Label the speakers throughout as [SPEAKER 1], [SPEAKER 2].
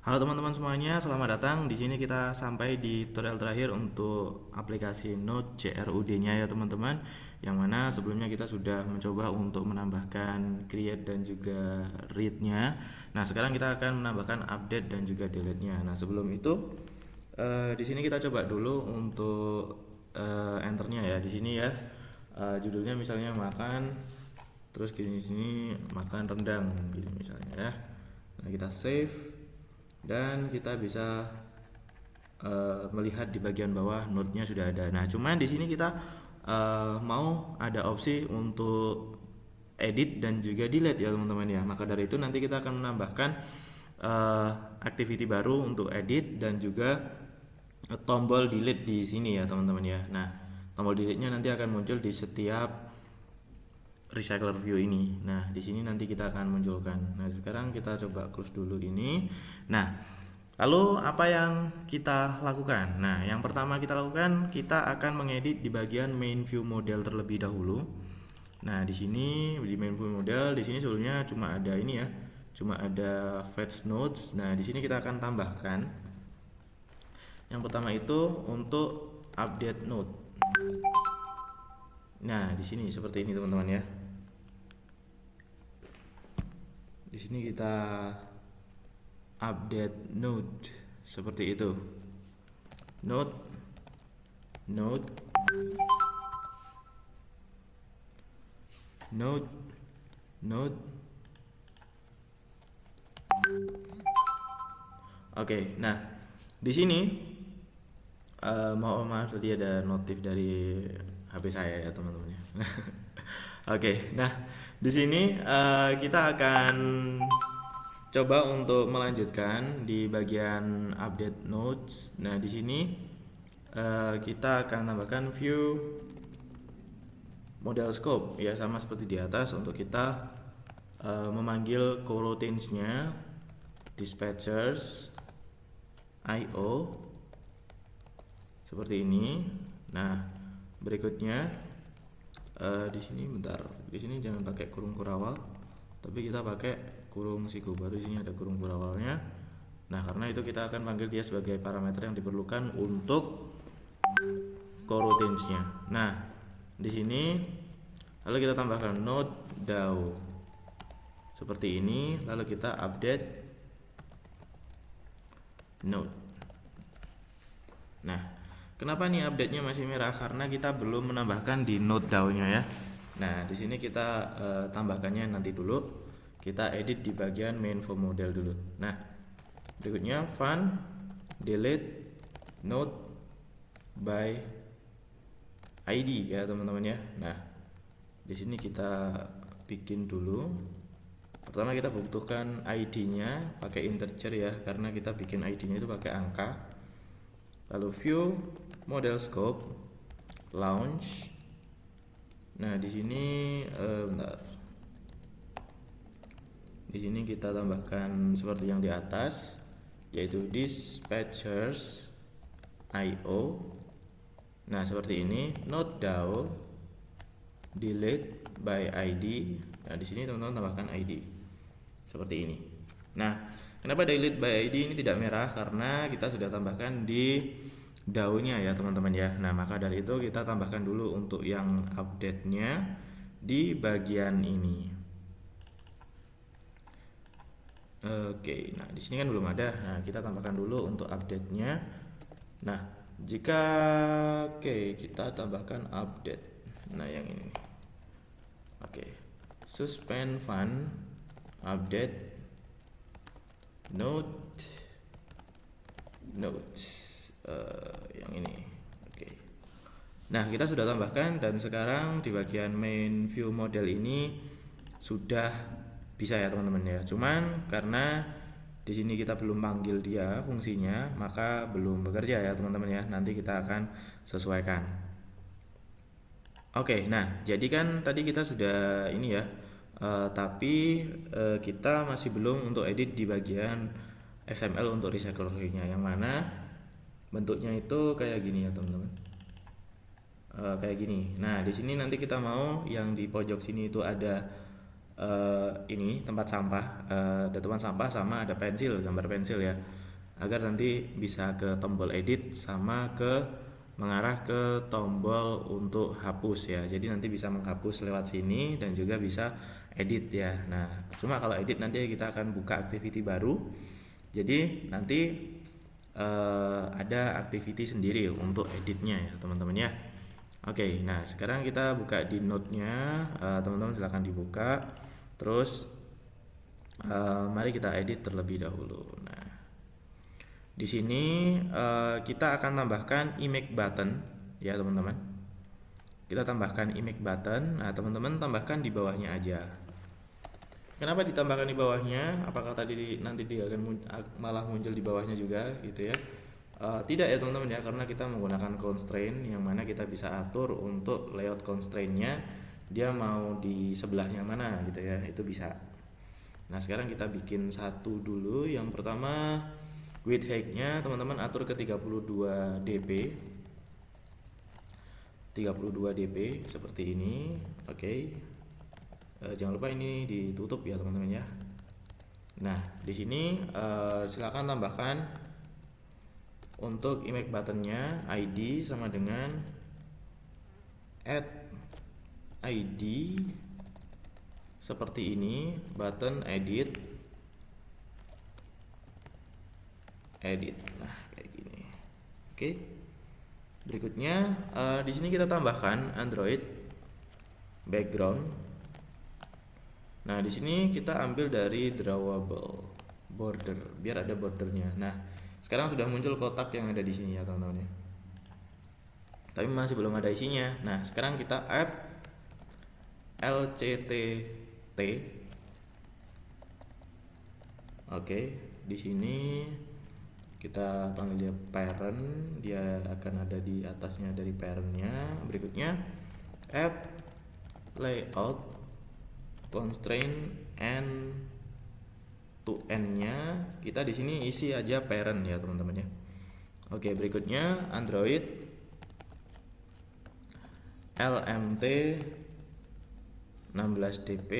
[SPEAKER 1] Halo teman-teman semuanya, selamat datang. Di sini kita sampai di tutorial terakhir untuk aplikasi Node CRUD-nya ya teman-teman. Yang mana sebelumnya kita sudah mencoba untuk menambahkan create dan juga read-nya. Nah, sekarang kita akan menambahkan update dan juga delete-nya. Nah, sebelum itu di sini kita coba dulu untuk enter-nya ya. Di sini ya. Judulnya misalnya makan, terus gini sini makan rendang gini misalnya ya. Nah, kita save dan kita bisa melihat di bagian bawah node-nya sudah ada. Nah, cuman di sini kita mau ada opsi untuk edit dan juga delete ya teman-teman ya. Maka dari itu nanti kita akan menambahkan activity baru untuk edit dan juga tombol delete di sini ya teman-teman ya. Nah, tombol delete-nya nanti akan muncul di setiap recycler view ini. Nah, di sini nanti kita akan munculkan. Nah, sekarang kita coba close dulu ini. Nah, lalu apa yang kita lakukan? Nah, yang pertama kita lakukan, kita akan mengedit di bagian main view model terlebih dahulu. Nah, di sini di main view model, di sini sebelumnya cuma ada ini ya. Cuma ada fetch nodes. Nah, di sini kita akan tambahkan yang pertama itu untuk update node. Nah, di sini seperti ini teman-teman ya. Di sini kita update node seperti itu. Node, node, node, node. Oke, nah di sini maaf tadi ada notif dari HP saya ya teman-teman ya. Oke, nah di sini kita akan coba untuk melanjutkan di bagian update nodes. Nah, di sini kita akan tambahkan view model scope ya sama seperti di atas untuk kita memanggil coroutines-nya dispatchers IO seperti ini. Nah, berikutnya di sini bentar. Di sini jangan pakai kurung kurawal, tapi kita pakai kurung siku. Baru di sini ada kurung kurawalnya. Nah, karena itu kita akan panggil dia sebagai parameter yang diperlukan untuk coroutines-nya. Nah, di sini lalu kita tambahkan node DAO seperti ini, lalu kita update node. Nah, kenapa nih update-nya masih merah? Karena kita belum menambahkan di node DAO-nya ya. Nah, di sini kita tambahkannya nanti dulu. Kita edit di bagian main view model dulu. Nah, berikutnya fun delete node by ID ya teman-teman ya. Nah, di sini kita bikin dulu. Pertama kita butuhkan ID-nya pakai integer ya, karena kita bikin ID-nya itu pakai angka. Lalu view model scope launch. Nah, di sini bentar. Di sini kita tambahkan seperti yang di atas, yaitu dispatchers IO. Nah, seperti ini node DAO delete by ID. Nah, di sini teman-teman tambahkan ID seperti ini. Nah, kenapa delete by ID ini tidak merah? Karena kita sudah tambahkan di DAO-nya ya teman-teman ya. Nah, maka dari itu kita tambahkan dulu untuk yang update-nya di bagian ini. Oke, nah di sini kan belum ada. Nah, kita tambahkan dulu untuk update-nya. Nah, jika kita tambahkan update. Nah, yang ini. Oke. Suspend fun update node yang ini. Oke. Nah, kita sudah tambahkan dan sekarang di bagian main view model ini sudah bisa ya teman-teman ya. Cuman karena di sini kita belum panggil dia fungsinya, maka belum bekerja ya teman-teman ya. Nanti kita akan sesuaikan. Oke, nah jadi kan tadi kita sudah ini ya, tapi kita masih belum untuk edit di bagian XML untuk recycler-nya, yang mana bentuknya itu kayak gini ya teman-teman. Kayak gini. Nah, di sini nanti kita mau yang di pojok sini itu ada ini tempat sampah, ada tempat sampah sama ada pensil, gambar pensil ya, agar nanti bisa ke tombol edit sama ke mengarah ke tombol untuk hapus ya. Jadi nanti bisa menghapus lewat sini dan juga bisa edit ya. Nah, cuma kalau edit nanti kita akan buka activity baru. Jadi nanti ada activity sendiri untuk editnya ya teman-teman ya. Oke, nah sekarang kita buka di note-nya, teman-teman silahkan dibuka. Terus mari kita edit terlebih dahulu. Nah, di sini kita akan tambahkan image button ya teman-teman. Kita tambahkan image button. Nah, teman-teman tambahkan di bawahnya aja. Kenapa ditambahkan di bawahnya? Apakah tadi nanti dia akan malah muncul di bawahnya juga gitu ya? Tidak ya teman-teman ya, karena kita menggunakan constraint yang mana kita bisa atur untuk layout constraintnya dia mau di sebelahnya mana gitu ya, itu bisa. Nah sekarang kita bikin satu dulu. Yang pertama width height-nya teman-teman atur ke 32 dp 32 dp seperti ini. Oke. Jangan lupa ini ditutup ya teman-teman ya. Nah di sini silakan tambahkan untuk image buttonnya ID sama dengan add ID seperti ini, button edit. Nah kayak gini. Oke. Berikutnya di sini kita tambahkan Android background. Nah di sini kita ambil dari drawable border biar ada bordernya. Nah sekarang sudah muncul kotak yang ada di sini ya teman-teman ya. Tapi masih belum ada isinya. Nah sekarang kita add lctt. Oke, di sini kita panggil dia parent, dia akan ada di atasnya dari parentnya. Berikutnya add layout constraint and to end-nya kita di sini isi aja parent ya teman-teman ya. Oke, berikutnya Android LMT 16 dp,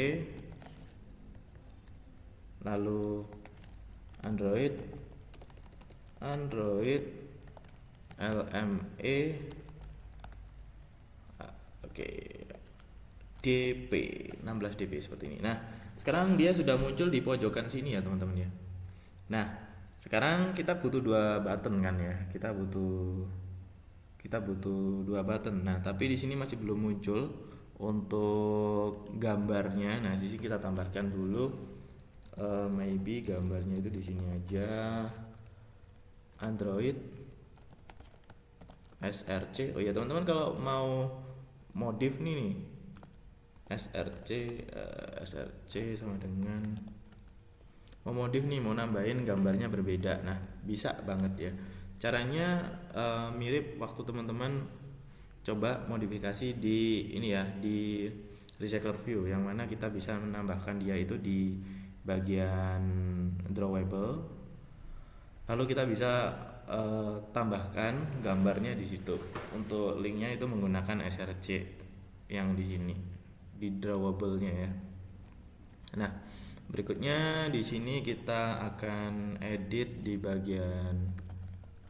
[SPEAKER 1] lalu Android LME oke DP 16 dp seperti ini. Nah sekarang dia sudah muncul di pojokan sini ya teman-teman ya. Nah sekarang kita butuh dua button kan ya, kita butuh dua button. Nah tapi di sini masih belum muncul untuk gambarnya. Nah di sini kita tambahkan dulu, maybe gambarnya itu di sini aja, Android src. Oh ya teman-teman, kalau mau modif nih src sama dengan mau modif nih, mau nambahin gambarnya berbeda. Nah bisa banget ya caranya, mirip waktu teman-teman coba modifikasi di ini ya, di recycler view, yang mana kita bisa menambahkan dia itu di bagian drawable, lalu kita bisa tambahkan gambarnya di situ. Untuk linknya itu menggunakan src yang di sini di drawable-nya ya. Nah berikutnya di sini kita akan edit di bagian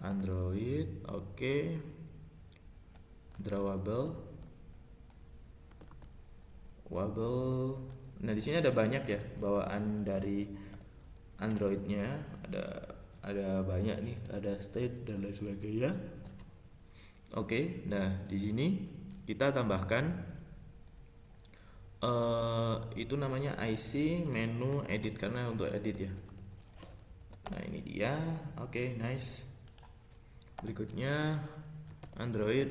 [SPEAKER 1] Android. Oke, drawable, wabble. Nah di sini ada banyak ya bawaan dari Androidnya, ada banyak nih, ada state dan lain sebagainya. Oke, nah di sini kita tambahkan itu namanya IC menu edit, karena untuk edit ya. Nah ini dia. Oke, nice. Berikutnya Android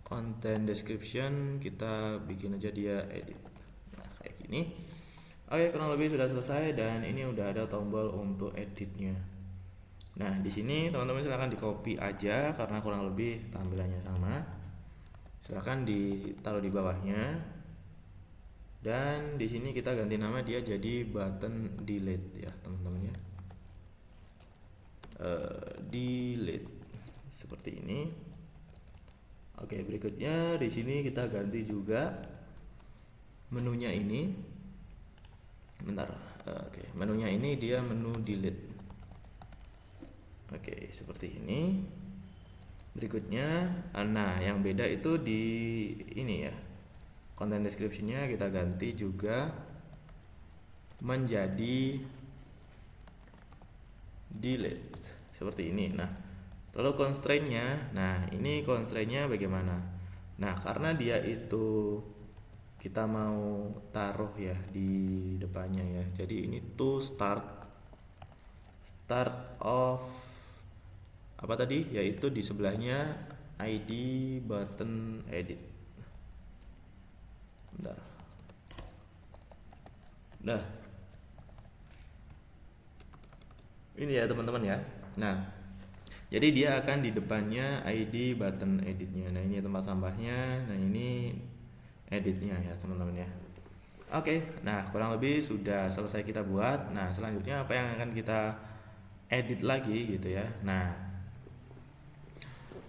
[SPEAKER 1] content description, kita bikin aja dia edit. Nah kayak gini. Oke, kurang lebih sudah selesai dan ini udah ada tombol untuk editnya. Nah di sini teman-teman silahkan di copy aja karena kurang lebih tampilannya sama. Silahkan ditaruh di bawahnya. Dan di sini kita ganti nama dia jadi button delete ya teman-teman ya. Delete seperti ini. Oke, berikutnya di sini kita ganti juga menunya ini. Bentar. Oke, menunya ini dia menu delete. Oke, seperti ini. Berikutnya, nah yang beda itu di ini ya. Content description-nya kita ganti juga menjadi delete seperti ini. Nah, lalu constraint-nya, nah ini constraint-nya bagaimana? Nah, karena dia itu kita mau taruh ya di depannya ya. Jadi ini to start of apa tadi? Yaitu di sebelahnya ID button edit. Bentar. Nah, ini ya teman-teman ya. Nah, jadi dia akan di depannya ID button editnya. Nah, ini tempat sampahnya. Nah, ini editnya ya teman-teman ya. Oke, nah kurang lebih sudah selesai kita buat. Nah, selanjutnya apa yang akan kita edit lagi gitu ya. Nah,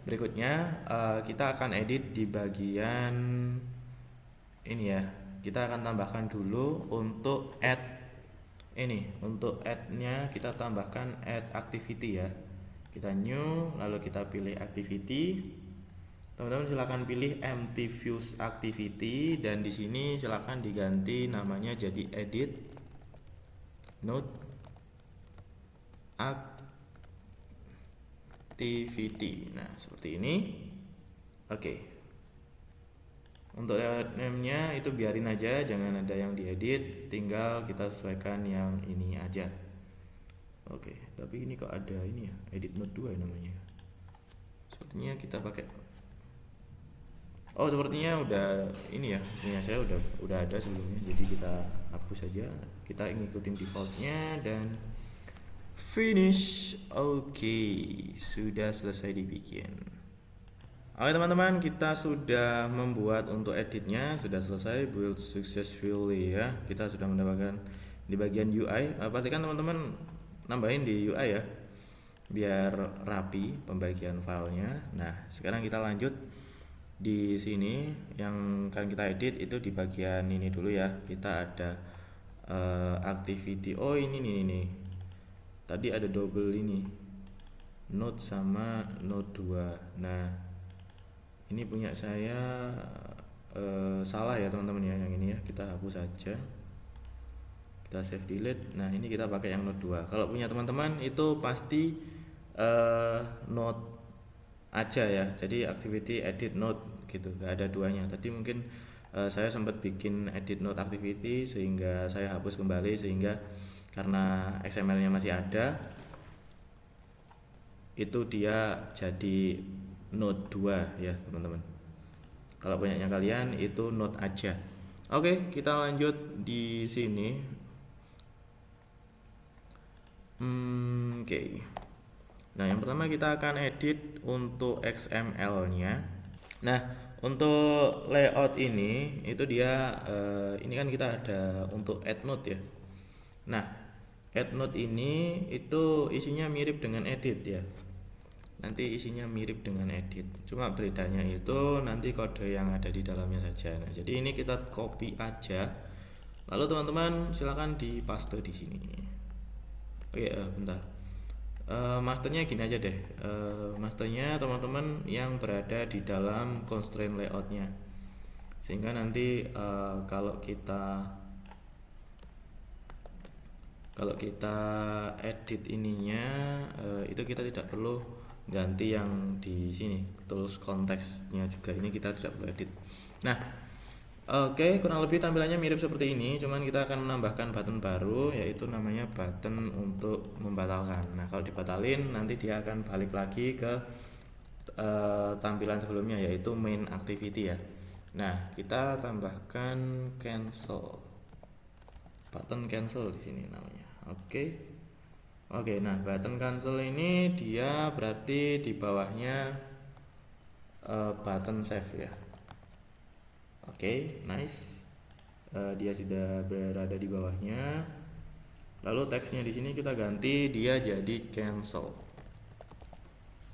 [SPEAKER 1] berikutnya kita akan edit di bagian ini ya. Kita akan tambahkan dulu untuk add ini. Untuk add-nya kita tambahkan add activity ya. Kita new, lalu kita pilih activity. Teman-teman silakan pilih empty views activity dan di sini silakan diganti namanya jadi edit node activity. Nah, seperti ini. Oke. Untuk layout name-nya itu biarin aja, jangan ada yang diedit, tinggal kita sesuaikan yang ini aja. Oke, tapi ini kok ada ini ya, edit node 2 namanya. Sepertinya kita pakai sepertinya udah ini ya, punya saya udah ada sebelumnya, jadi kita hapus saja. Kita ngikutin defaultnya dan finish. Oke, sudah selesai dibikin. Oke teman-teman, kita sudah membuat untuk editnya, sudah selesai, build successfully ya. Kita sudah mendapatkan di bagian UI. Pastikan teman-teman nambahin di UI ya, biar rapi pembagian filenya. Nah, sekarang kita lanjut di sini yang akan kita edit itu di bagian ini dulu ya. Kita ada activity. Oh ini nih. Tadi ada double ini, node sama node 2. Nah, ini punya saya salah ya teman-teman ya, yang ini ya kita hapus saja, kita save delete. Nah, ini kita pakai yang node 2. Kalau punya teman-teman itu pasti node aja ya, jadi activity edit node gitu, gak ada duanya. Tadi mungkin saya sempat bikin edit node activity sehingga saya hapus kembali, sehingga karena XML-nya masih ada itu dia jadi node 2 ya teman-teman. Kalau punyanya kalian itu node aja. Oke, kita lanjut di sini. Oke. Nah, yang pertama kita akan edit untuk XML-nya. Nah, untuk layout ini itu dia ini kan kita ada untuk add node ya. Nah, add node ini itu isinya mirip dengan edit ya. Nanti isinya mirip dengan edit, cuma bedanya itu nanti kode yang ada di dalamnya saja. Nah, jadi ini kita copy aja, lalu teman-teman silakan di paste di sini. Oke, bentar. Masternya gini aja deh. Masternya teman-teman yang berada di dalam constraint layoutnya, sehingga nanti kalau kita edit ininya itu kita tidak perlu ganti yang di sini, terus konteksnya juga ini kita tidak perlu edit. Nah, oke, kurang lebih tampilannya mirip seperti ini, cuman kita akan menambahkan button baru, yaitu namanya button untuk membatalkan. Nah, kalau dibatalin nanti dia akan balik lagi ke tampilan sebelumnya, yaitu main activity ya. Nah, kita tambahkan cancel, button cancel di sini namanya. Oke, nah button cancel ini dia berarti di bawahnya button save ya. Oke, nice. Dia sudah berada di bawahnya. Lalu teksnya di sini kita ganti dia jadi cancel.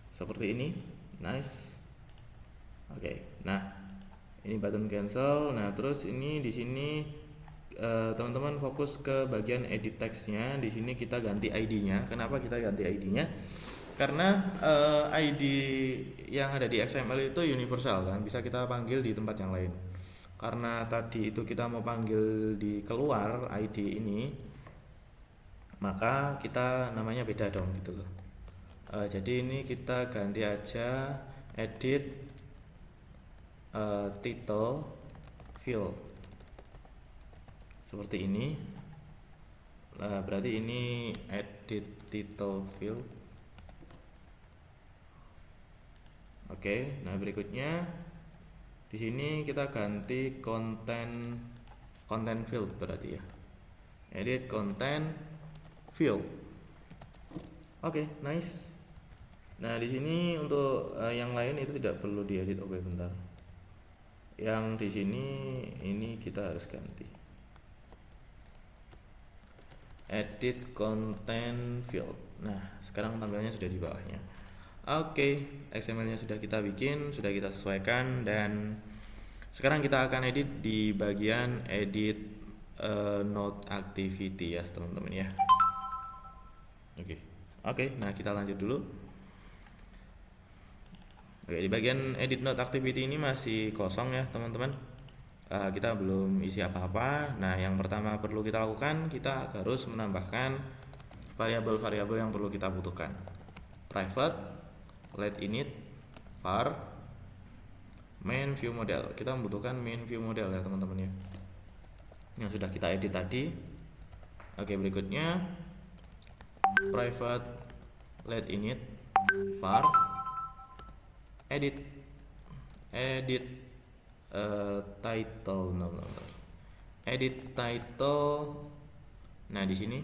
[SPEAKER 1] Seperti ini, nice. Oke, nah ini button cancel. Nah terus ini di sini teman-teman fokus ke bagian edit textnya. Di sini kita ganti ID-nya. Kenapa kita ganti ID-nya? Karena ID yang ada di XML itu universal kan, bisa kita panggil di tempat yang lain. Karena tadi itu kita mau panggil di keluar ID ini, maka kita namanya beda dong gitu loh. Jadi ini kita ganti aja edit title field seperti ini. Nah, berarti ini edit title field. Oke, nah berikutnya di sini kita ganti content field berarti ya. Edit content field. Oke, nice. Nah, di sini untuk yang lain itu tidak perlu diedit. Oke, bentar. Yang di sini ini kita harus ganti. Edit content field. Nah, sekarang tampilannya sudah di bawahnya. Oke, XML-nya sudah kita bikin, sudah kita sesuaikan, dan sekarang kita akan edit di bagian edit node activity ya teman-teman ya. Oke, nah kita lanjut dulu. Oke, di bagian edit node activity ini masih kosong ya teman-teman. Kita belum isi apa-apa. Nah, yang pertama perlu kita lakukan, kita harus menambahkan variabel-variabel yang perlu kita butuhkan. Private, let init, var, main view model. Kita membutuhkan main view model ya teman-teman ya, yang sudah kita edit tadi. Oke, berikutnya private let init, var, edit title, edit title. Nah di sini,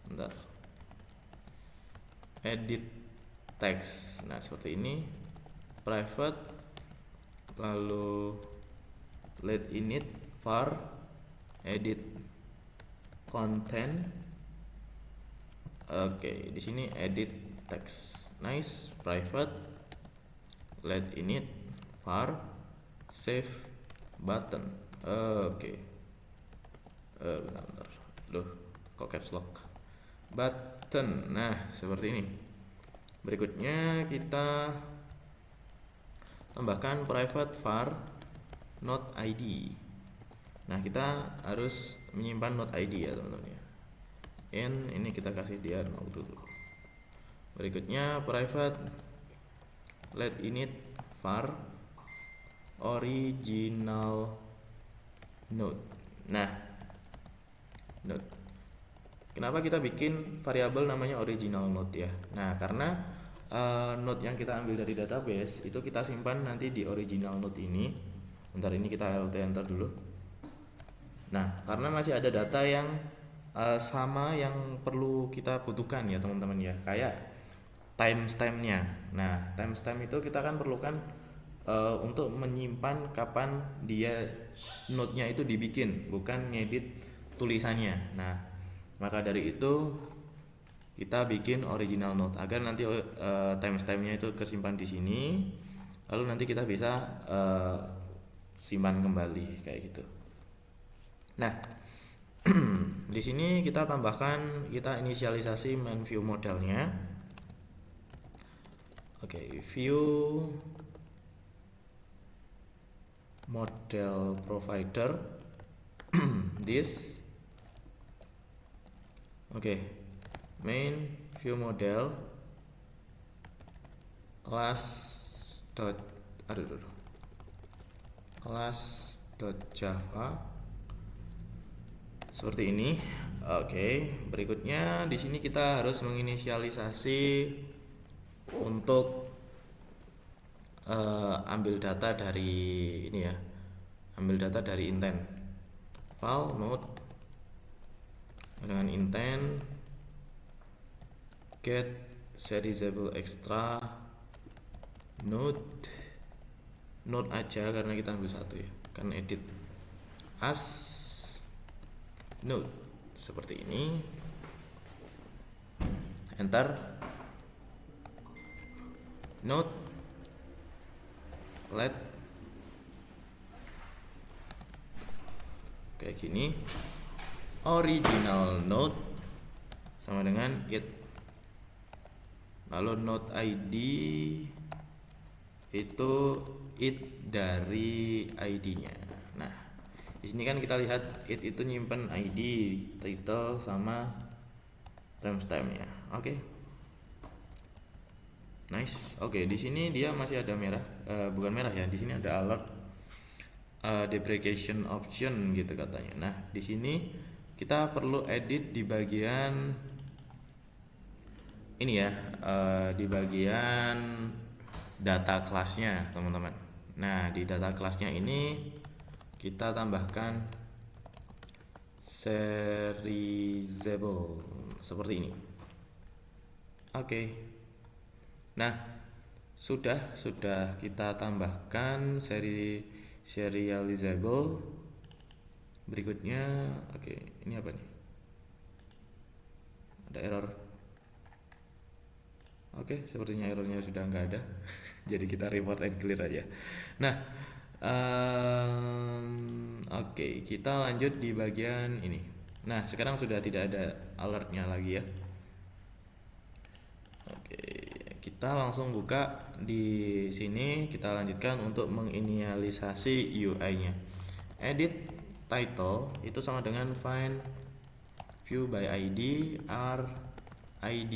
[SPEAKER 1] bentar, edit text. Nah seperti ini, private, lalu let init, var, edit content. Oke, di sini edit text. Nice, private, let init, var, save button. Oke. Bentar. Loh, kok caps lock? Button. Nah, seperti ini. Berikutnya kita tambahkan private var node ID. Nah, kita harus menyimpan node ID ya, teman-teman ya. Ini kita kasih dia 0 dulu. Berikutnya private let init, var, original node. Nah, node. Kenapa kita bikin variabel namanya original node ya? Nah, karena node yang kita ambil dari database itu kita simpan nanti di original node ini. Bentar, ini kita alt enter dulu. Nah, karena masih ada data yang sama yang perlu kita butuhkan ya teman-teman ya, kayak timestamp-nya. Nah, timestamp itu kita kan perlukan untuk menyimpan kapan dia node-nya itu dibikin, bukan ngedit tulisannya. Nah, maka dari itu kita bikin original node agar nanti timestamp-nya itu kesimpan di sini, lalu nanti kita bisa simpan kembali kayak gitu. Nah, di sini kita tambahkan, kita inisialisasi main view modelnya. Oke, view model provider this. Oke, main view model class java seperti ini. Oke, berikutnya di sini kita harus menginisialisasi untuk ambil data dari ini ya, ambil data dari intent file node dengan intent get serializable extra node aja karena kita ambil satu ya, kan edit as node seperti ini, enter node let kayak gini, original node sama dengan it, lalu node ID itu it dari ID-nya. Nah, di sini kan kita lihat it itu nyimpen ID, title sama timestamp-nya. Oke. Nice. Oke, di sini dia masih ada merah, bukan merah ya. Di sini ada alert deprecation option gitu katanya. Nah, di sini kita perlu edit di bagian ini ya, di bagian data kelasnya, teman-teman. Nah, di data kelasnya ini kita tambahkan serializable seperti ini. Oke. Nah, sudah kita tambahkan serializable. Berikutnya, oke, ini apa nih? Ada error. Oke, sepertinya errornya sudah nggak ada. Jadi kita report and clear aja. Nah, oke, kita lanjut di bagian ini. Nah, sekarang sudah tidak ada alertnya lagi ya. Oke, kita langsung buka di sini. Kita lanjutkan untuk menginisialisasi UI-nya. Edit title itu sama dengan find view by ID, R, ID,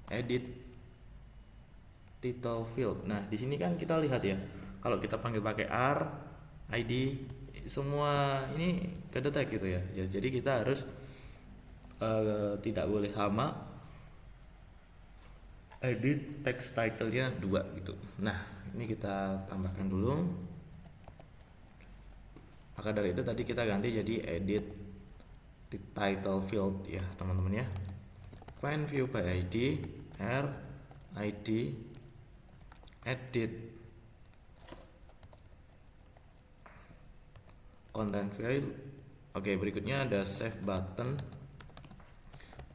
[SPEAKER 1] edit title field. Nah, di sini kan kita lihat ya, kalau kita panggil pakai R, ID, semua ini kedetek gitu ya. Jadi kita harus tidak boleh sama, edit text title-nya 2 gitu. Nah, ini kita tambahkan dulu. Maka dari itu tadi kita ganti jadi edit title field ya, teman-teman ya. Find view by ID, R, ID, edit content field. Oke, berikutnya ada save button,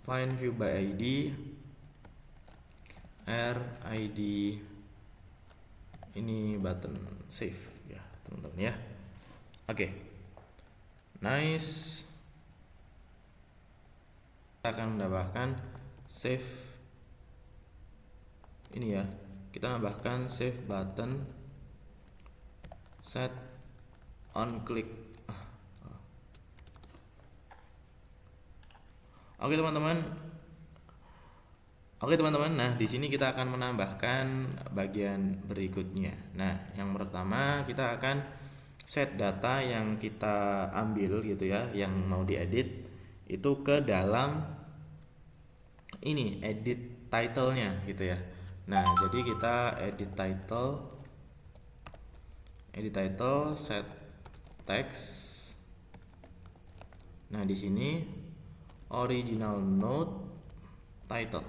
[SPEAKER 1] find view by ID, R, ID, ini button save ya, teman-teman ya. Oke, nice. Kita akan menambahkan save ini ya. Kita tambahkan save button set on click. Oke teman-teman. Nah di sini kita akan menambahkan bagian berikutnya. Nah, yang pertama kita akan set data yang kita ambil gitu ya, yang mau diedit itu ke dalam ini edit title-nya gitu ya. Nah, jadi kita edit title set text. Nah, di sini original node title.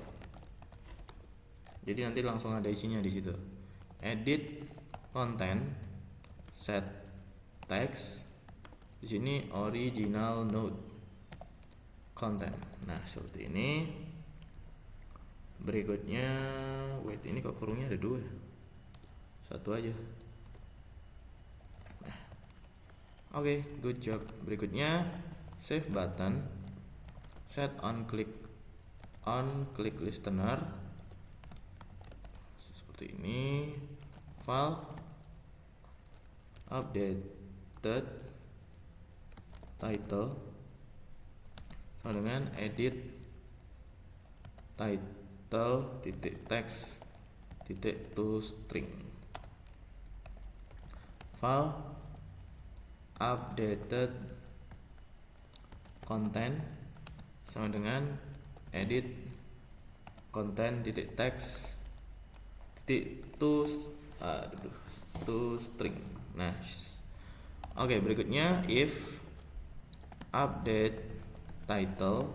[SPEAKER 1] Jadi nanti langsung ada isinya di situ. Edit content set text. Di sini original node content. Nah, seperti ini. Berikutnya, wait, ini kok kurungnya ada 2. Satu aja. Nah, oke, good job. Berikutnya save button set on click listener seperti ini. File updated title sama dengan edit title titik text titik to string. File updated content sama dengan edit content titik text titik to string. Nah, oke, berikutnya if update title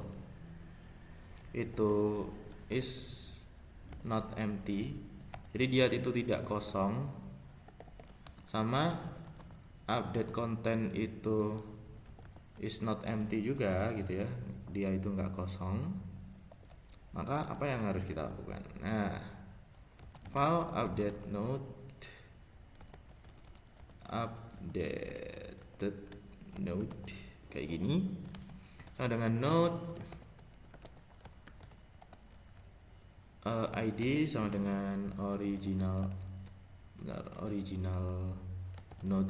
[SPEAKER 1] itu is not empty, jadi dia itu tidak kosong, sama update content itu is not empty juga gitu ya, dia itu nggak kosong, maka apa yang harus kita lakukan? Nah, file update node updated node kayak gini, sama dengan node ID sama dengan original node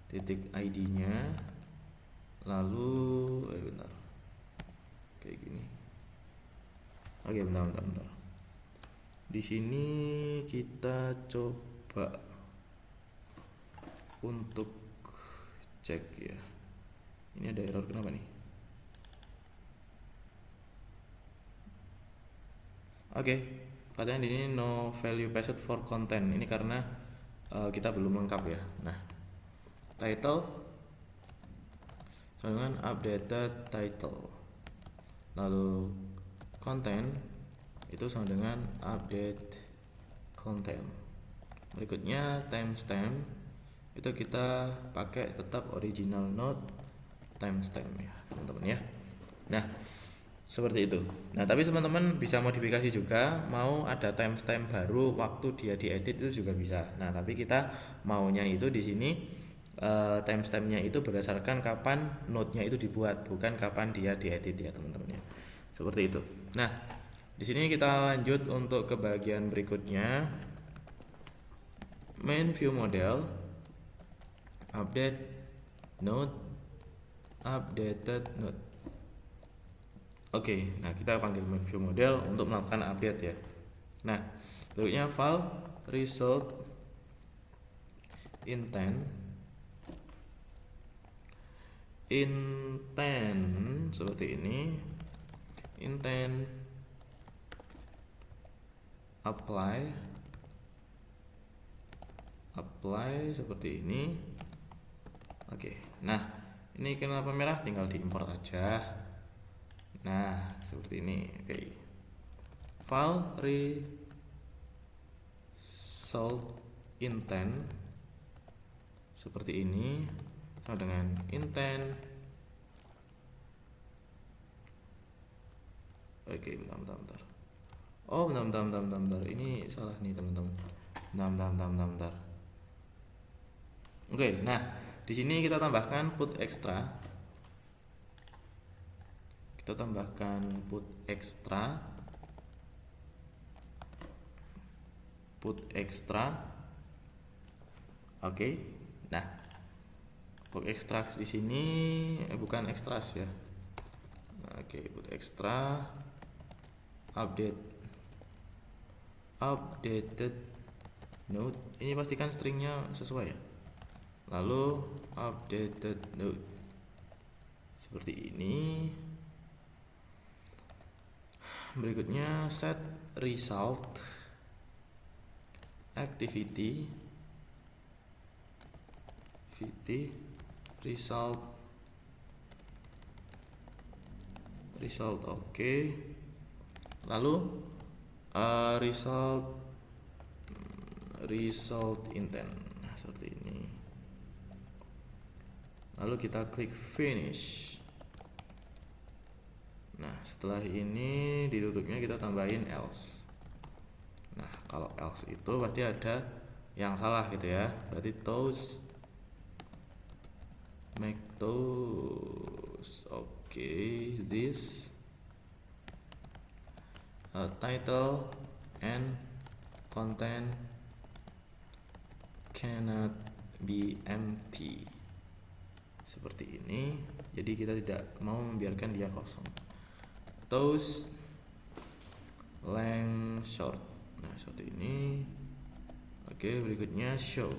[SPEAKER 1] titik ID-nya, lalu bentar kayak gini. Oke, bentar. Di sini kita coba untuk cek ya. Ini ada error kenapa nih? Oke, katanya di ini no value passed for content. Ini karena kita belum lengkap ya. Nah, title sama dengan updated title. Lalu content itu sama dengan update content. Berikutnya timestamp itu kita pakai tetap original node timestamp ya, teman-teman ya. Nah, seperti itu. Nah, tapi teman-teman bisa modifikasi juga, mau ada timestamp baru waktu dia diedit itu juga bisa. Nah, tapi kita maunya itu di sini timestampnya itu berdasarkan kapan node-nya itu dibuat, bukan kapan dia diedit ya, teman-teman ya. Seperti itu. Nah, di sini kita lanjut untuk ke bagian berikutnya. Main view model, update node, updated node. Oke, nah kita panggil main view model untuk melakukan update ya. Nah, berikutnya file result intent seperti ini, intent apply seperti ini. Oke, nah ini kenapa merah, tinggal diimport aja. Nah, seperti ini. Oke. File result intent seperti ini, sama dengan intent. Oke, bentar. Oh, bentar. Ini salah nih, teman-teman. Bentar. Oke, nah di sini kita tambahkan put extra. Put extra. Oke. Nah, put extra di sini bukan extras ya. Oke, put extra updated node. Ini pastikan stringnya sesuai ya. Lalu updated node seperti ini. Berikutnya set result activity result oke. Lalu result intent seperti ini. Lalu kita klik finish. Nah, setelah ini ditutupnya kita tambahin else. Nah, kalau else itu pasti ada yang salah gitu ya. Berarti make toast this title and content cannot be empty. Seperti ini. Jadi kita tidak mau membiarkan dia kosong. Toast length short. Nah, seperti ini. Oke, berikutnya show.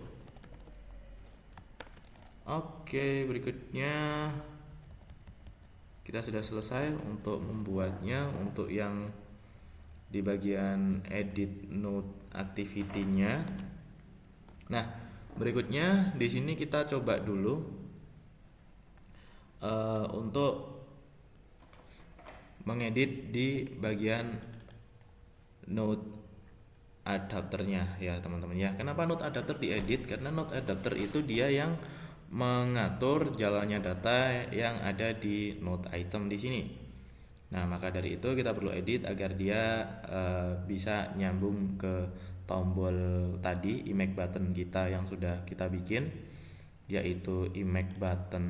[SPEAKER 1] Oke, berikutnya kita sudah selesai untuk membuatnya, untuk yang di bagian edit node activity-nya. Nah, berikutnya di sini kita coba dulu untuk mengedit di bagian node adapternya ya, teman-teman ya. Kenapa node adapter diedit? Karena node adapter itu dia yang mengatur jalannya data yang ada di node item di sini. Nah, maka dari itu kita perlu edit agar dia bisa nyambung ke tombol tadi image button kita yang sudah kita bikin, yaitu image button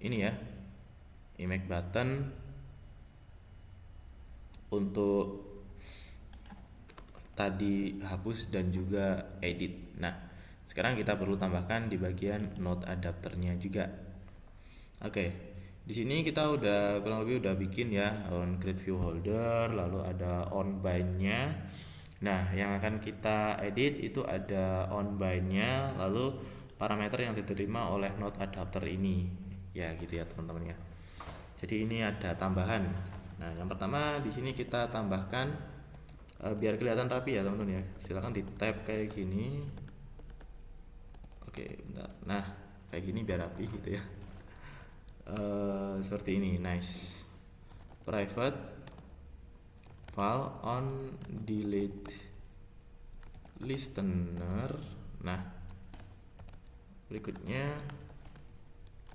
[SPEAKER 1] ini ya, image button untuk tadi hapus dan juga edit. Nah, sekarang kita perlu tambahkan di bagian node adapternya juga. Oke. Di sini kita udah kurang lebih udah bikin ya on create view holder, lalu ada on bind-nya. Nah, yang akan kita edit itu ada on bind-nya, lalu parameter yang diterima oleh node adapter ini. Ya, gitu ya, teman-teman ya. Jadi ini ada tambahan. Nah, yang pertama di sini kita tambahkan biar kelihatan rapi ya, teman-teman ya. Silakan di tab kayak gini. Oke, bentar. Nah, kayak gini biar rapi gitu ya. Seperti ini, nice. Private file on delete listener. Nah, berikutnya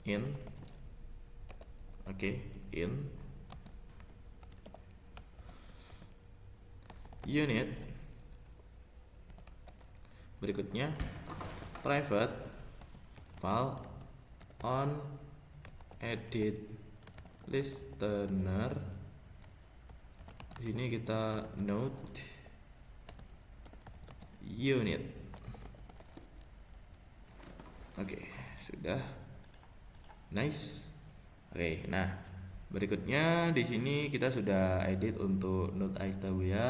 [SPEAKER 1] in. Oke, in unit. Berikutnya private file on edit listener. Ini kita node unit. Oke, sudah nice. Oke, nah berikutnya di sini kita sudah edit untuk node IWA.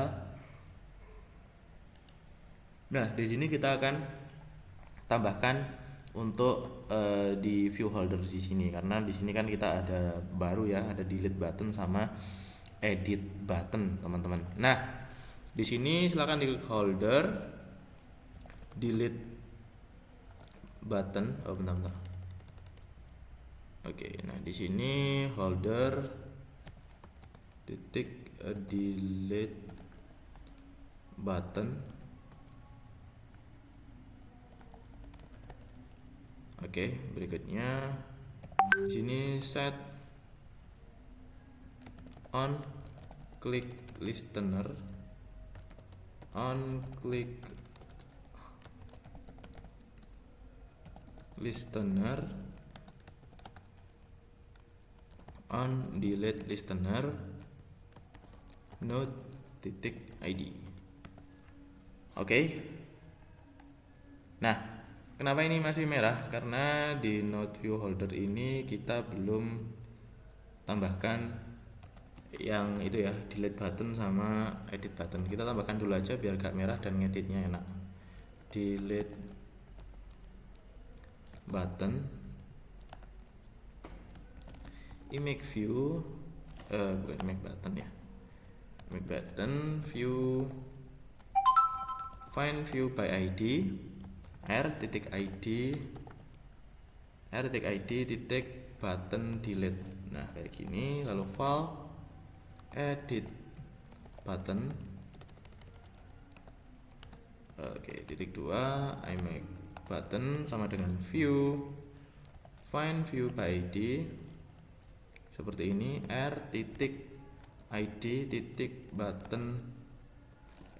[SPEAKER 1] Nah, di sini kita akan tambahkan untuk di view holder di sini, karena di sini kan kita ada baru ya, ada delete button sama edit button, teman-teman. Nah, di sini silakan di holder delete button. Oh, bentar. Oke, nah di sini holder titik delete button. Oke, berikutnya di sini set on click listener, on click listener, on delete listener, node titik id. Oke. Nah, kenapa ini masih merah? Karena di node view holder ini kita belum tambahkan yang itu ya, delete button sama edit button. Kita tambahkan dulu aja biar gak merah dan ngeditnya enak. Delete button, image view, bukan image button ya, image button view, find view by id, r.id titik button delete. Nah, kayak gini. Lalu file edit button. Oke, titik 2 image button sama dengan view, find view by id seperti ini, r.id titik button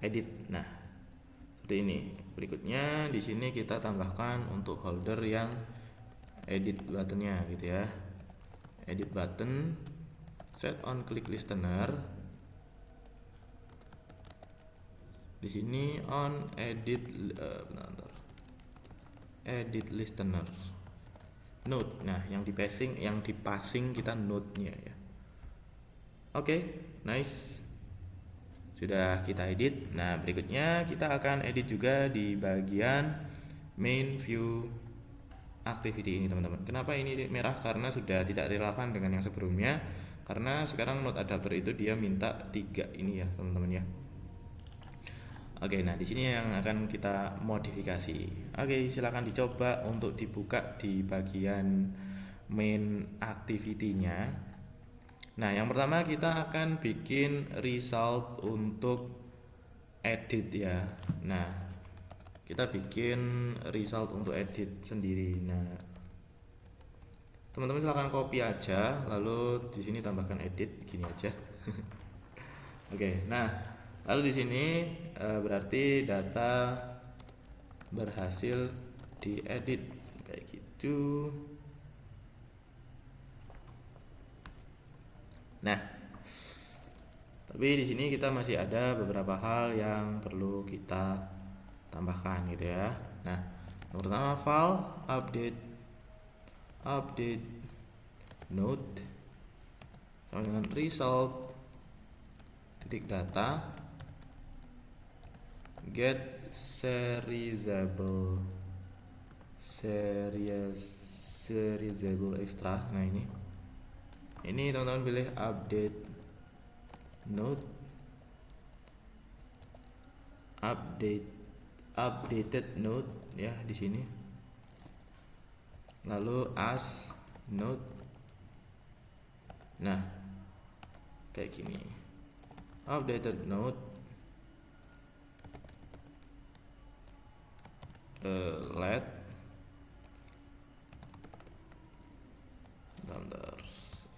[SPEAKER 1] edit. Nah, seperti ini. Berikutnya di sini kita tambahkan untuk holder yang edit buttonnya gitu ya. Edit button, set on click listener. Di sini on edit edit listener node. Nah, yang dipasing kita node-nya ya. Oke, nice. Sudah kita edit. Nah, berikutnya kita akan edit juga di bagian main view activity ini, teman-teman. Kenapa ini merah? Karena sudah tidak relevan dengan yang sebelumnya. Karena sekarang node adapter itu dia minta 3 ini ya, teman-teman ya. Oke, nah di sini yang akan kita modifikasi. Oke, silakan dicoba untuk dibuka di bagian main activity-nya. Nah, yang pertama kita akan bikin result untuk edit ya. Nah, kita bikin result untuk edit sendiri. Nah, teman-teman silahkan copy aja, lalu di sini tambahkan edit gini aja. Oke, nah Lalu di sini berarti data berhasil diedit kayak gitu. Nah, tapi di sini kita masih ada beberapa hal yang perlu kita tambahkan gitu ya. Nah, yang pertama file update node sama dengan result titik data get serializable extra. Nah ini teman-teman pilih updated node ya di sini. Lalu as node. Nah, kayak gini. Updated node let bentar.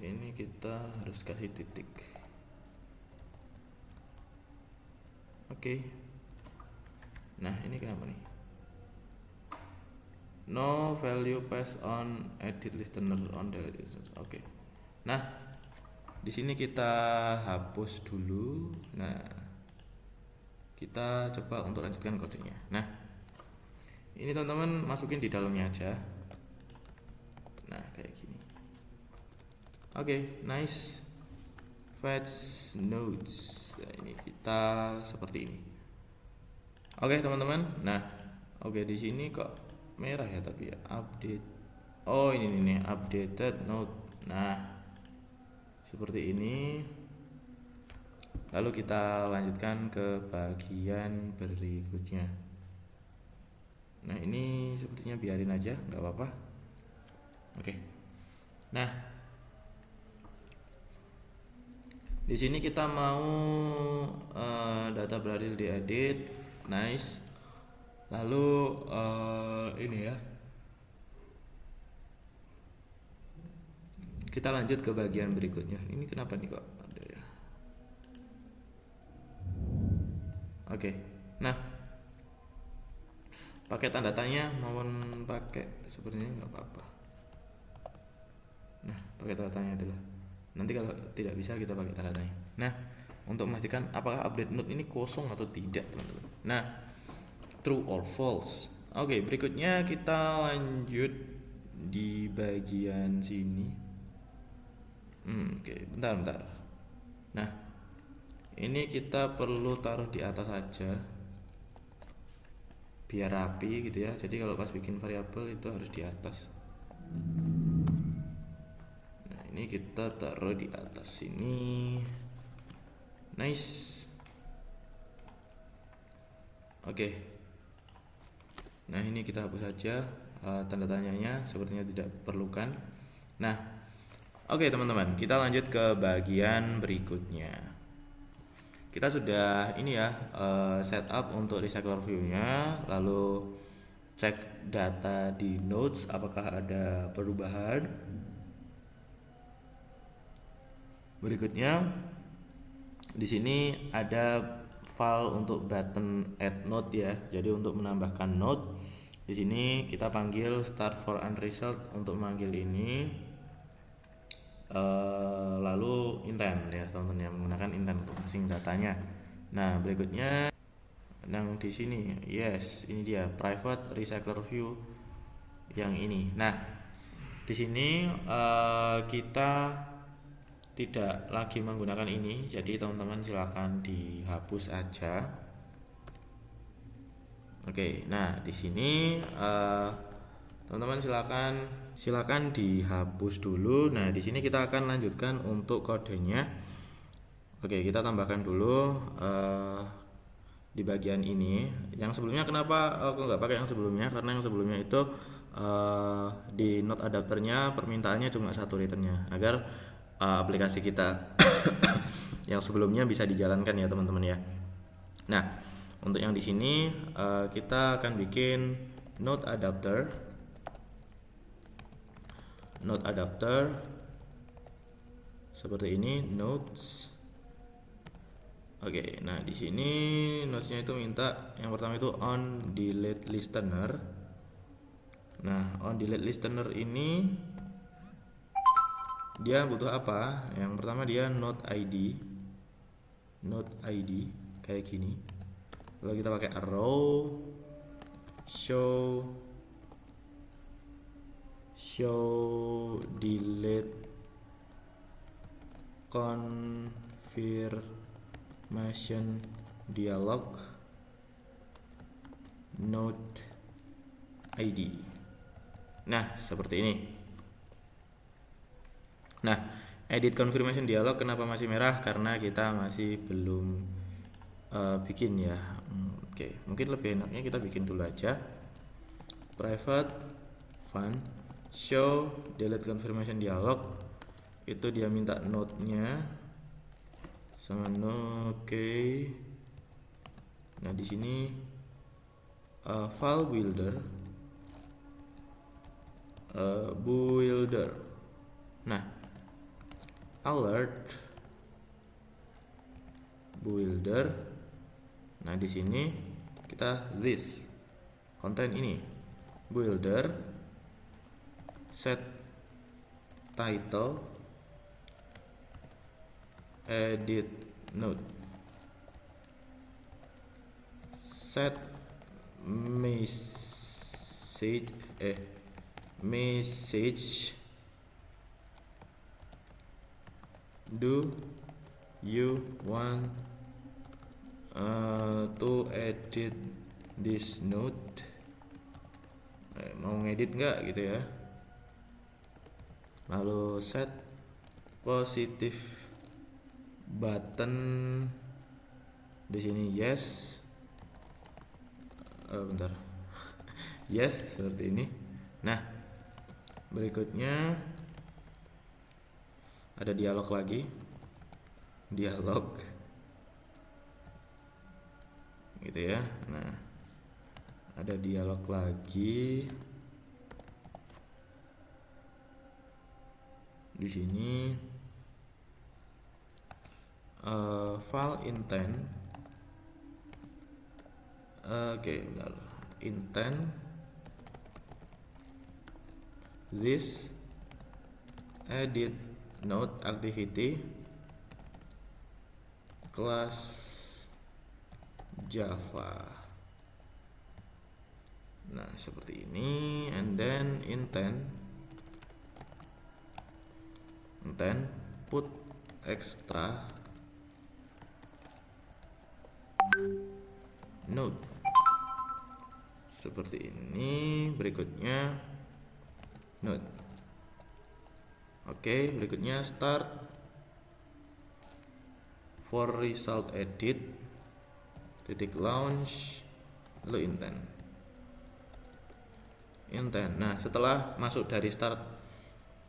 [SPEAKER 1] Ini kita harus kasih titik. Oke. Nah, ini kenapa nih? No value passed on edit listener on delete listener. Oke. Nah, di sini kita hapus dulu. Nah, kita coba untuk lanjutkan kodenya. Nah, ini teman-teman masukin di dalamnya aja. Nah, kayak gini. Oke, nice. Fetch nodes. Nah, ini kita seperti ini. Oke, teman-teman. Nah, oke di sini kok merah ya tapi ya update. Oh, ini nih updated node. Nah, seperti ini. Lalu kita lanjutkan ke bagian berikutnya. Nah, ini sepertinya biarin aja, nggak apa-apa. Oke. Nah, di sini kita mau data berhasil diedit, nice. Lalu ini ya, kita lanjut ke bagian berikutnya. Ini kenapa nih kok ada ya? Oke. Nah, pakai tanda tanya maupun pakai sepertinya nggak apa-apa. Nah, pakai tanda tanya adalah nanti kalau tidak bisa kita pakai tanda tanya. Nah, untuk memastikan apakah update node ini kosong atau tidak, teman-teman. Nah, true or false. Oke, berikutnya kita lanjut di bagian sini. Oke, bentar. Nah, ini kita perlu taruh di atas saja biar rapi gitu ya. Jadi kalau pas bikin variabel itu harus di atas. Nah, ini kita taruh di atas sini. Nice. Oke. Nah, ini kita hapus saja tanda tanyanya, sepertinya tidak perlukan. Nah, oke teman-teman, kita lanjut ke bagian berikutnya. Kita sudah ini ya setup untuk recycler view-nya, lalu cek data di nodes apakah ada perubahan. Berikutnya di sini ada file untuk button add node ya. Jadi untuk menambahkan node di sini kita panggil start for unresult untuk manggil ini. Lalu intent ya teman-teman, yang menggunakan intent untuk passing datanya. Nah, berikutnya yang di sini, yes, ini dia private recycler view yang ini. Nah, di sini kita tidak lagi menggunakan ini, jadi teman-teman silakan dihapus aja. Oke, nah di sini teman-teman silakan dihapus dulu. Nah, di sini kita akan lanjutkan untuk kodenya. Oke, kita tambahkan dulu di bagian ini. Yang sebelumnya kenapa aku nggak pakai yang sebelumnya? Karena yang sebelumnya itu di node adapternya permintaannya cuma satu returnnya agar aplikasi kita yang sebelumnya bisa dijalankan ya teman-teman ya. Nah, untuk yang di sini kita akan bikin node adapter seperti ini, nodes Oke, nah di sini notesnya itu minta yang pertama itu on delete listener. Nah, on delete listener ini dia butuh apa? Yang pertama dia node ID kayak gini. Lalu kita pakai arrow show delete confirmation dialog node ID. Nah, seperti ini. Nah, edit confirmation dialog kenapa masih merah? Karena kita masih belum bikin ya. Oke, mungkin lebih enaknya kita bikin dulu aja. Private fun show delete confirmation dialog, itu dia minta node-nya sama node. Oke. Nah, di sini file builder Nah, alert builder. Nah, di sini kita this konten ini builder set title edit node set message do you want to edit this node, mau ngedit nggak gitu ya. Lalu set positive button, di sini yes, bentar yes, seperti ini. Nah, berikutnya ada dialog lagi, gitu ya. Nah, ada dialog lagi di sini, file intent. Oke, bentar. Intent this edit node activity class Java. Nah, seperti ini. And then intent put extra node, seperti ini. Berikutnya node. Oke, berikutnya start for result edit titik launch, lalu intent. Nah, setelah masuk dari start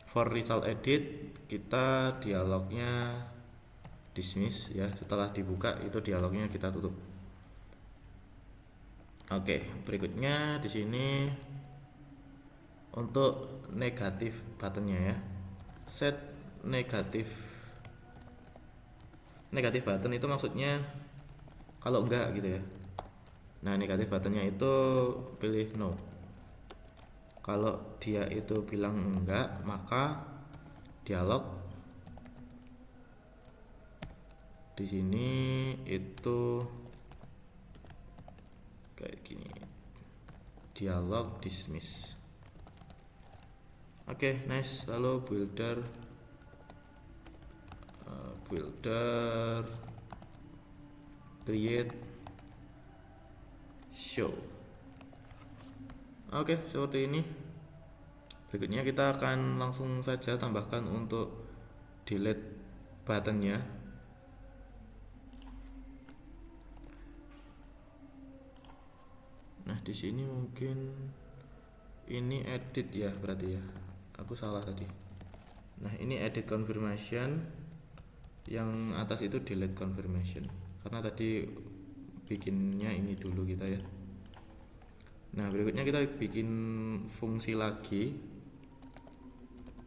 [SPEAKER 1] for result edit, kita dialognya dismiss ya. Setelah dibuka itu dialognya kita tutup. Oke, berikutnya di sini untuk negatif buttonnya ya. Set negatif button itu maksudnya kalau enggak gitu ya. Nah, negatif buttonnya itu pilih no. Kalau dia itu bilang enggak, maka dialog di sini itu kayak gini, dialog dismiss. Oke, nice. Lalu builder create show. Oke, seperti ini. Berikutnya kita akan langsung saja tambahkan untuk delete buttonnya. Nah, di sini mungkin ini edit ya, berarti ya. Aku salah tadi. Nah, ini edit confirmation, yang atas itu delete confirmation. Karena tadi bikinnya ini dulu kita ya. Nah, berikutnya kita bikin fungsi lagi,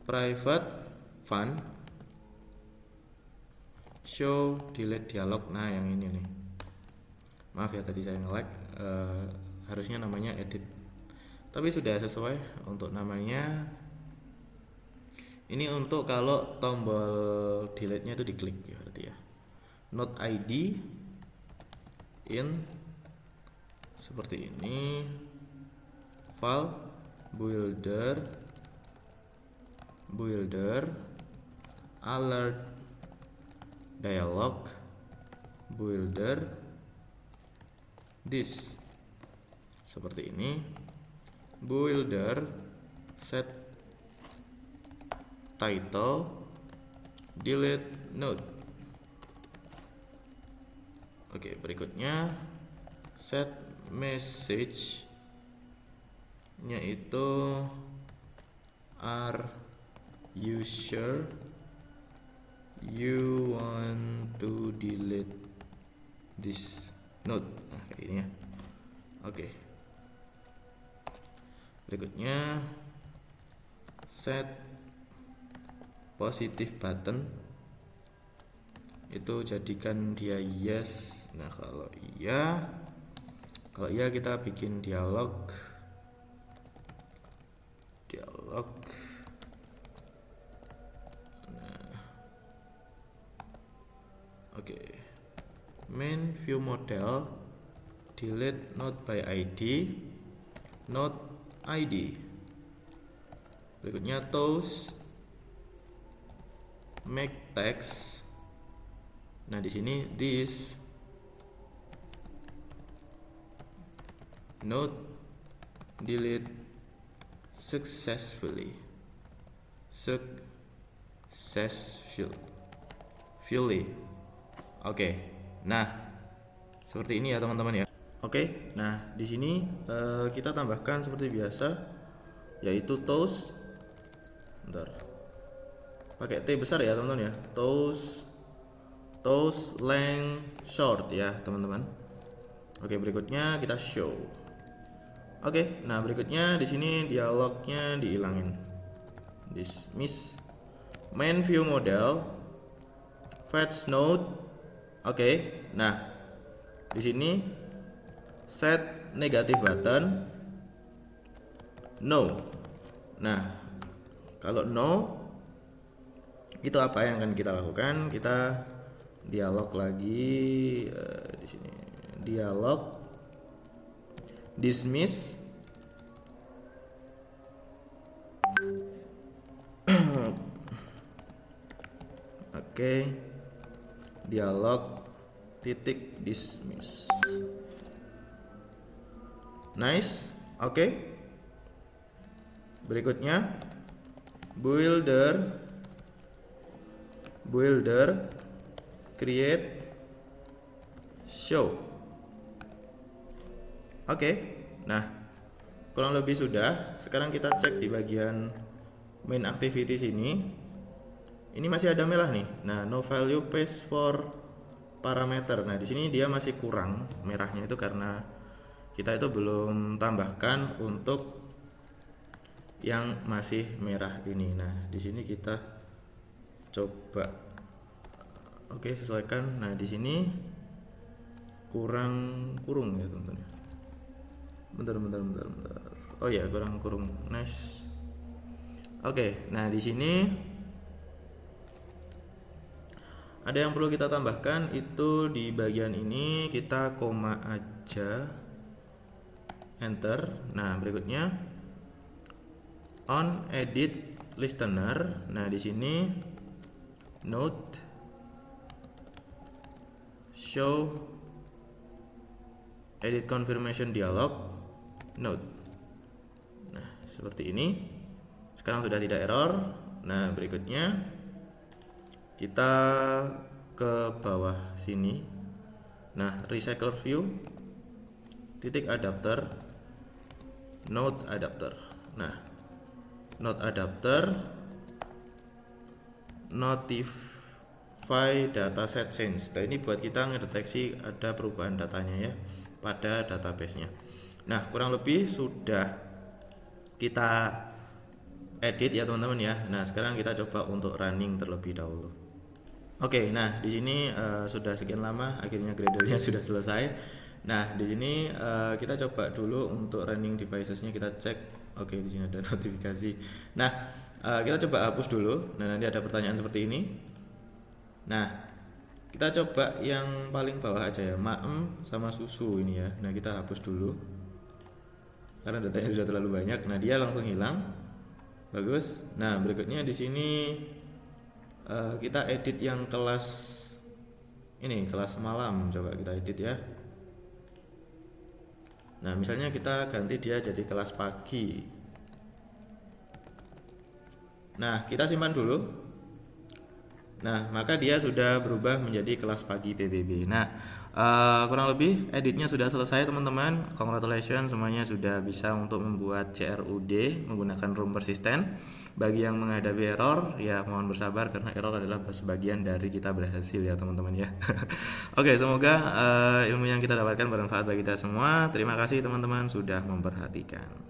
[SPEAKER 1] private fun show delete dialog. Nah yang ini nih, maaf ya tadi saya nge-lag, harusnya namanya edit, tapi sudah sesuai untuk namanya. Ini untuk kalau tombol delete nya itu diklik ya berarti ya. Node ID in seperti ini, file builder alert dialog builder this seperti ini, builder set title delete node. Oke, berikutnya set message nya itu are you sure you want to delete this node. Nah kayak ini ya. Oke, berikutnya set positive button itu jadikan dia yes. Nah kalau iya kita bikin dialog. Nah, oke. Main view model delete node by ID node ID. Berikutnya toast make text. Nah di sini this node delete successfully. Oke. Nah, seperti ini ya teman-teman ya. Oke. Nah, di sini kita tambahkan seperti biasa yaitu toast. Bentar. Pakai T besar ya teman-teman ya. Toast length short ya teman-teman. Oke, berikutnya kita show. Oke, nah berikutnya di sini dialognya dihilangin. Dismiss main view model fetch node. Oke, nah di sini set negative button no. Nah kalau no itu apa yang akan kita lakukan? Kita dialog lagi di sini dialog dismiss oke, dialog titik dismiss. Nice. Oke. Berikutnya builder create show. Oke. Nah, kurang lebih sudah. Sekarang kita cek di bagian main activities ini. Ini masih ada merah nih. Nah, no value paste for parameter. Nah, di sini dia masih kurang merahnya itu karena kita itu belum tambahkan untuk yang masih merah ini. Nah, di sini kita coba oke, sesuaikan. Nah, di sini kurung ya teman-teman. Bentar. Oh ya, kurung. Nice. Oke, nah di sini ada yang perlu kita tambahkan itu di bagian ini kita koma aja, enter. Nah, berikutnya on edit listener. Nah, di sini node show edit confirmation dialog node. Nah, seperti ini. Sekarang sudah tidak error. Nah, berikutnya kita ke bawah sini. Nah, recycle view titik adapter node adapter. Nah, node adapter notify dataset change. Nah, ini buat kita ngedeteksi ada perubahan datanya ya pada database-nya. Nah, kurang lebih sudah kita edit ya teman-teman ya. Nah, sekarang kita coba untuk running terlebih dahulu. Oke, nah di sini sudah sekian lama akhirnya Gradle-nya sudah selesai. Nah, di sini kita coba dulu untuk running devices-nya, kita cek. Oke, di sini ada notifikasi. Nah, kita coba hapus dulu. Nah, nanti ada pertanyaan seperti ini. Nah, kita coba yang paling bawah aja ya, maem sama susu ini ya. Nah, kita hapus dulu karena datanya sudah terlalu banyak. Nah, dia langsung hilang. Bagus. Nah, berikutnya di sini kita edit yang kelas ini, kelas malam, coba kita edit ya. Nah, misalnya kita ganti dia jadi kelas pagi. Nah, kita simpan dulu. Nah, maka dia sudah berubah menjadi kelas pagi PBB. Nah, kurang lebih editnya sudah selesai teman-teman. Congratulations, semuanya sudah bisa untuk membuat CRUD menggunakan room persistent. Bagi yang menghadapi error, ya mohon bersabar karena error adalah sebagian dari kita berhasil ya teman-teman ya. Oke, semoga ilmu yang kita dapatkan bermanfaat bagi kita semua. Terima kasih teman-teman sudah memperhatikan.